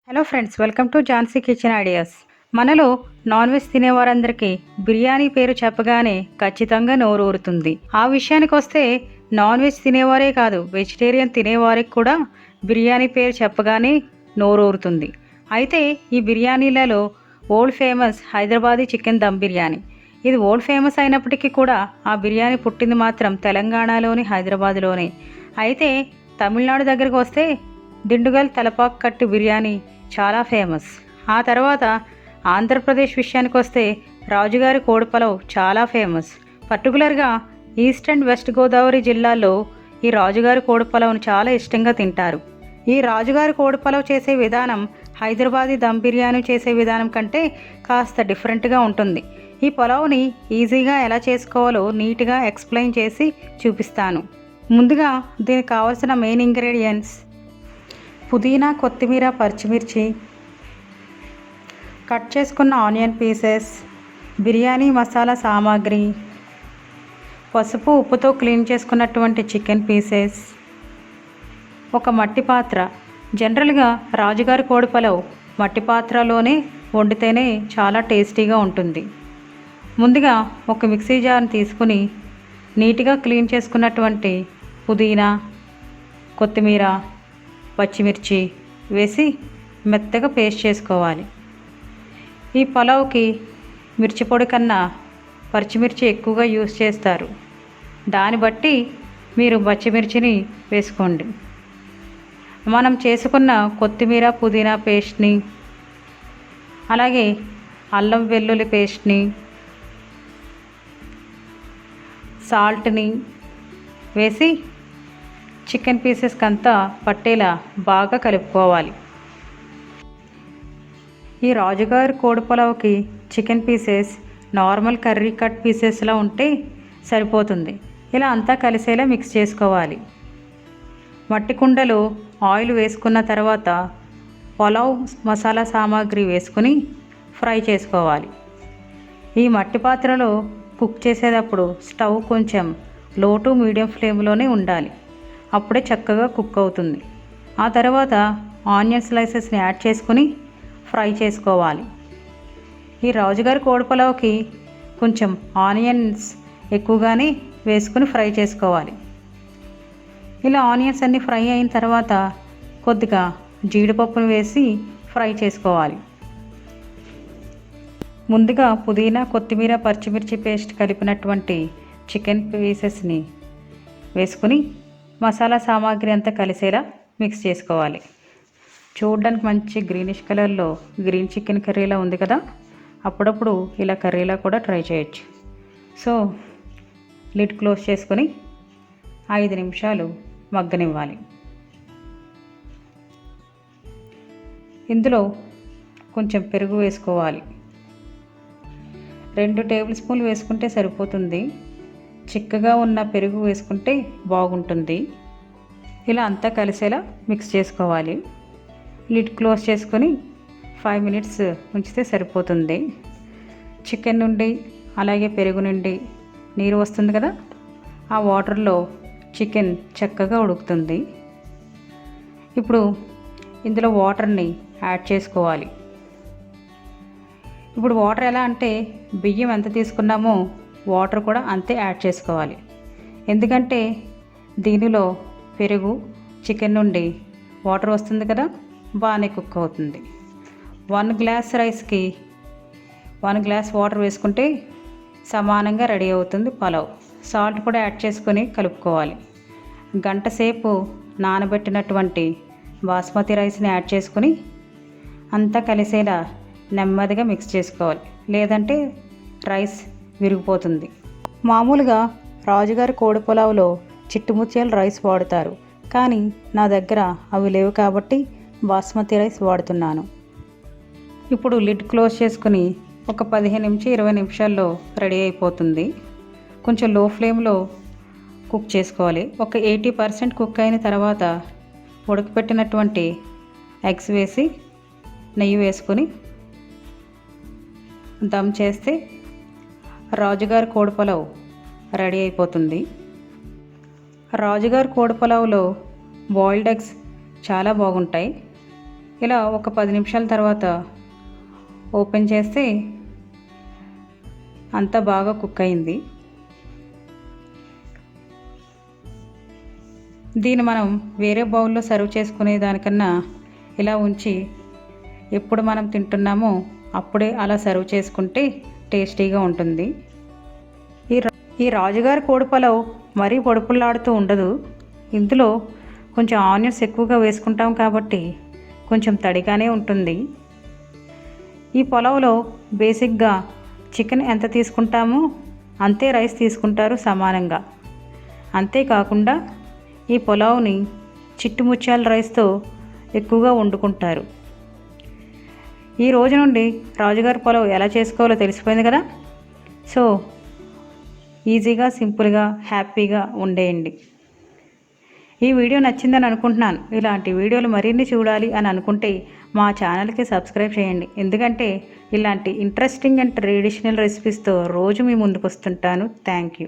Hello friends, welcome to Jhansi kitchen ideas. మనలో non veg తినేవారందరికీ biryani పేరు చెప్పగానే ఖచ్చితంగా నోరు ఊరుతుంది. ఆ విషయానికి వస్తే నాన్ వెజ్ తినేవారే కాదు, వెజిటేరియన్ తినేవారికి కూడా బిర్యానీ పేరు చెప్పగానే నోరు ఊరుతుంది. అయితే ఈ బిర్యానీలలో old famous Hyderabadi chicken dum biryani. ఇది ఓల్డ్ ఫేమస్ అయినప్పటికీ కూడా ఆ బిర్యానీ పుట్టింది మాత్రం తెలంగాణలోని హైదరాబాద్లోనే. అయితే తమిళనాడు దగ్గరకు వస్తే దిండుగల్ తలపాక్ కట్టు బిర్యానీ చాలా ఫేమస్. ఆ తర్వాత ఆంధ్రప్రదేశ్ విషయానికి వస్తే రాజుగారి కోడి పలావ్ చాలా ఫేమస్. పర్టికులర్గా ఈస్ట్ అండ్ వెస్ట్ గోదావరి జిల్లాల్లో ఈ రాజుగారి కోడి పలావ్ను చాలా ఇష్టంగా తింటారు. ఈ రాజుగారి కోడి పలావ్ చేసే విధానం హైదరాబాదీ దమ్ బిర్యానీ చేసే విధానం కంటే కాస్త డిఫరెంట్గా ఉంటుంది. ఈ పలావ్ని ఈజీగా ఎలా చేసుకోవాలో నీట్గా ఎక్స్ప్లెయిన్ చేసి చూపిస్తాను. ముందుగా దీనికి కావాల్సిన మెయిన్ ఇంగ్రీడియంట్స్: పుదీనా, కొత్తిమీర, పచ్చిమిర్చి, కట్ చేసుకున్న ఆనియన్ పీసెస్, బిర్యానీ మసాలా సామాగ్రి, పసుపు ఉప్పుతో క్లీన్ చేసుకున్నటువంటి చికెన్ పీసెస్, ఒక మట్టి పాత్ర. జనరల్గా రాజుగారి కోడి పలావ్ మట్టి పాత్రలోనే వండితేనే చాలా టేస్టీగా ఉంటుంది. ముందుగా ఒక మిక్సీ జార్ని తీసుకుని నీట్గా క్లీన్ చేసుకున్నటువంటి పుదీనా, కొత్తిమీర, పచ్చిమిర్చి వేసి మెత్తగా పేస్ట్ చేసుకోవాలి. ఈ పలావ్కి మిర్చి పొడి కన్నా పచ్చిమిర్చి ఎక్కువగా యూస్ చేస్తారు. దాన్ని బట్టి మీరు పచ్చిమిర్చిని వేసుకోండి. మనం చేసుకున్న కొత్తిమీర పుదీనా పేస్ట్ని, అలాగే అల్లం వెల్లుల్లి పేస్ట్ని, సాల్ట్ని వేసి చికెన్ పీసెస్కి అంతా పట్టేలా బాగా కలుపుకోవాలి. ఈ రాజుగారి కోడి పలావ్కి chicken pieces normal curry cut పీసెస్లా ఉంటే సరిపోతుంది. ఇలా అంతా కలిసేలా మిక్స్ చేసుకోవాలి. మట్టి కుండలో ఆయిల్ వేసుకున్న తర్వాత పలావ్ మసాలా సామాగ్రి వేసుకుని ఫ్రై చేసుకోవాలి. ఈ మట్టి పాత్రలో కుక్ చేసేటప్పుడు స్టవ్ కొంచెం లో టు మీడియం ఫ్లేమ్లోనే ఉండాలి. అప్పుడే చక్కగా కుక్ అవుతుంది. ఆ తర్వాత ఆనియన్ స్లైసెస్ని యాడ్ చేసుకుని ఫ్రై చేసుకోవాలి. ఈ రాజుగారి కోడి పలావ్కి కొంచెం ఆనియన్స్ ఎక్కువగానే వేసుకుని ఫ్రై చేసుకోవాలి. ఇలా ఆనియన్స్ అన్నీ ఫ్రై అయిన తర్వాత కొద్దిగా జీడిపప్పును వేసి ఫ్రై చేసుకోవాలి. ముందుగా పుదీనా, కొత్తిమీర, పచ్చిమిర్చి పేస్ట్ కలిపినటువంటి చికెన్ పీసెస్ని వేసుకుని మసాలా సామాగ్రి అంతా కలిసేలా మిక్స్ చేసుకోవాలి. చూడడానికి మంచి గ్రీనిష్ కలర్లో గ్రీన్ చికెన్ కర్రీలా ఉంది కదా, అప్పుడప్పుడు ఇలా కర్రీలా కూడా ట్రై చేయొచ్చు. సో లిడ్ క్లోజ్ చేసుకొని 5 నిమిషాలు మగ్గనివ్వాలి. ఇందులో కొంచెం పెరుగు వేసుకోవాలి. 2 టేబుల్ స్పూన్లు వేసుకుంటే సరిపోతుంది. చిక్కగా ఉన్న పెరుగు వేసుకుంటే బాగుంటుంది. ఇలా అంతా కలిసేలా మిక్స్ చేసుకోవాలి. లిడ్ క్లోజ్ చేసుకొని 5 మినిట్స్ ఉంచితే సరిపోతుంది. చికెన్ నుండి అలాగే పెరుగు నుండి నీరు వస్తుంది కదా, ఆ వాటర్లో చికెన్ చక్కగా ఉడుకుతుంది. ఇప్పుడు ఇందులో వాటర్ని యాడ్ చేసుకోవాలి. ఇప్పుడు వాటర్ ఎలా అంటే బియ్యం ఎంత తీసుకున్నామో వాటర్ కూడా అంతే యాడ్ చేసుకోవాలి. ఎందుకంటే దీనిలో పెరుగు, చికెన్ నుండి వాటర్ వస్తుంది కదా, బాగానే కుక్ అవుతుంది. 1 గ్లాస్ రైస్కి 1 గ్లాస్ వాటర్ వేసుకుంటే సమానంగా రెడీ అవుతుంది పలావ్. సాల్ట్ కూడా యాడ్ చేసుకొని కలుపుకోవాలి. గంట సేపు నానబెట్టినటువంటి బాస్మతి రైస్ని యాడ్ చేసుకొని అంతా కలిసేలా నెమ్మదిగా మిక్స్ చేసుకోవాలి, లేదంటే రైస్ విరిగిపోతుంది. మామూలుగా రాజుగారి కోడి పులావ్లో చిట్టుముత్యాల రైస్ వాడుతారు, కానీ నా దగ్గర అవి లేవు కాబట్టి బాస్మతి రైస్ వాడుతున్నాను. ఇప్పుడు లిడ్ క్లోజ్ చేసుకుని ఒక 15 నుంచి 20 నిమిషాల్లో రెడీ అయిపోతుంది. కొంచెం లో ఫ్లేమ్లో కుక్ చేసుకోవాలి. ఒక 80% కుక్ అయిన తర్వాత ఉడకపెట్టినటువంటి ఎగ్స్ వేసి నెయ్యి వేసుకొని దమ్ చేస్తే రాజుగారి కోడి పలావ్ రెడీ అయిపోతుంది. రాజుగారి కోడి పలావ్లో బాయిల్డ్ ఎగ్స్ చాలా బాగుంటాయి. ఇలా ఒక 10 నిమిషాల తర్వాత ఓపెన్ చేస్తే అంతా బాగా కుక్ అయింది. దీన్ని మనం వేరే బౌల్లో సర్వ్ చేసుకునే దానికన్నా ఇలా ఉంచి ఎప్పుడు మనం తింటున్నామో అప్పుడే అలా సర్వ్ చేసుకుంటే టేస్టీగా ఉంటుంది. ఈ రాజుగారి కోడి పలావ్ మరీ పొడుపుల్లాడుతూ ఉండదు. ఇందులో కొంచెం ఆనియన్స్ ఎక్కువగా వేసుకుంటాం కాబట్టి కొంచెం తడిగానే ఉంటుంది. ఈ పలావ్లో బేసిక్గా చికెన్ ఎంత తీసుకుంటామో అంతే రైస్ తీసుకుంటారు సమానంగా. అంతేకాకుండా ఈ పులావ్ని చిట్టుముత్యాల రైస్తో ఎక్కువగా వండుకుంటారు. ఈ రోజు నుండి రాజుగారి పులావ్ ఎలా చేసుకోవాలో తెలిసిపోయింది కదా. సో ఈజీగా, సింపుల్గా, హ్యాపీగా ఉండేయండి. ఈ వీడియో నచ్చిందని అనుకుంటున్నాను. ఇలాంటి వీడియోలు మరిన్ని చూడాలి అని అనుకుంటే మా ఛానల్కి సబ్స్క్రైబ్ చేయండి. ఎందుకంటే ఇలాంటి ఇంట్రెస్టింగ్ అండ్ ట్రెడిషనల్ రెసిపీస్తో రోజు మీ ముందుకు వస్తుంటాను. Thank you.